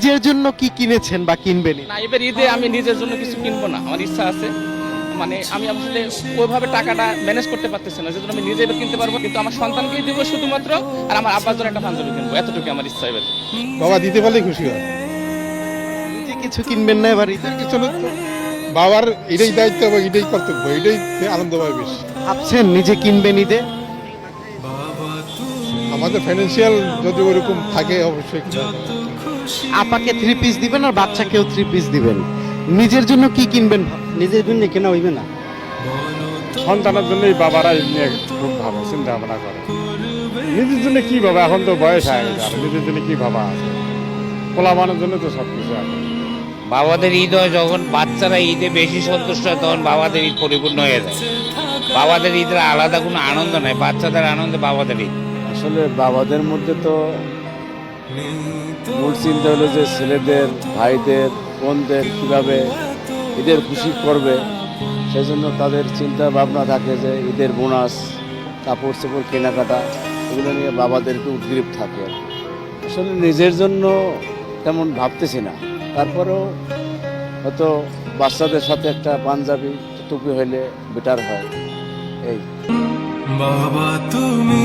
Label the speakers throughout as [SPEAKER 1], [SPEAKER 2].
[SPEAKER 1] নিজের জন্য কি কিনেছেন বা কিনবেন?
[SPEAKER 2] না, এবার ঈদে আমি নিজের জন্য কিছু কিনবো না, আমার ইচ্ছা আছে। মানে আমি আসলে ওইভাবে টাকাটা ম্যানেজ করতে পারতেছি না, যেজন্য আমি নিজে এবার কিনতে পারবো, কিন্তু আমার সন্তানকেই দিব শুধুমাত্র, আর আমার আব্বার জন্য একটা পাঞ্জাবি কিনবো, এতটুকু আমার ইচ্ছা এবার।
[SPEAKER 3] বাবা দিতে পারলে খুশি হয়।
[SPEAKER 1] নিজে কিছু কিনবেন না এবার ঈদে?
[SPEAKER 3] কিছু না তো, বাবার এটাই দায়িত্ব এবং এটাই কর্তব্য, এটাই আনন্দ পাবে বেশি।
[SPEAKER 1] ভাবছেন নিজে কিনবেন ঈদে?
[SPEAKER 3] আমাদের ফাইন্যান্সিয়াল যদি ওরকম থাকে অবশ্যই কিনা যাবে।
[SPEAKER 1] আপাকে 3 পিস দিবেন আর বাচ্চাকেও 3 পিস দিবেন, নিজের জন্য কি কিনবেন?
[SPEAKER 4] নিজের জন্য কেনা হইবে না,
[SPEAKER 5] সন্তানের জন্যই বাবারা এই নিয়ে খুব ভাবে চিন্তা ভাবনা করে। নিজের জন্য কি ভাবা, এখন তো বয়স হয়ে গেছে, আর নিজের জন্য কি ভাবা আছে? পোলাবানের জন্য তো সব কিছু আছে।
[SPEAKER 6] বাবাদের ঈদ হয় যখন বাচ্চারা ঈদে বেশি সন্তুষ্ট হয়, তখন বাবাদের ঈদ পরিপূর্ণ হয়ে যায়। বাবাদের ঈদের আলাদা কোনো আনন্দ নাই, বাচ্চাদের আনন্দে বাবাদের ঈদ।
[SPEAKER 7] আসলে বাবাদের মধ্যে তো মূল চিন্তা হলো যে ছেলেদের, ভাইদের, বোনদের কীভাবে ঈদের খুশি করবে, সেজন্য তাদের চিন্তা ভাবনা থাকে যে ঈদের বোনাস, কাপড় চোপড় কেনাকাটা, এগুলো নিয়ে বাবাদেরকে উদ্গ্রীব থাকে। আসলে নিজের জন্য তেমন ভাবতেছি না, তারপরেও হয়তো বাচ্চাদের সাথে একটা পাঞ্জাবি টুপি হইলে বেটার হয়। এই
[SPEAKER 8] বাবা তুমি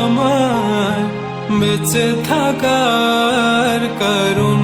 [SPEAKER 8] আমার বেঁচে থাকার কারণ।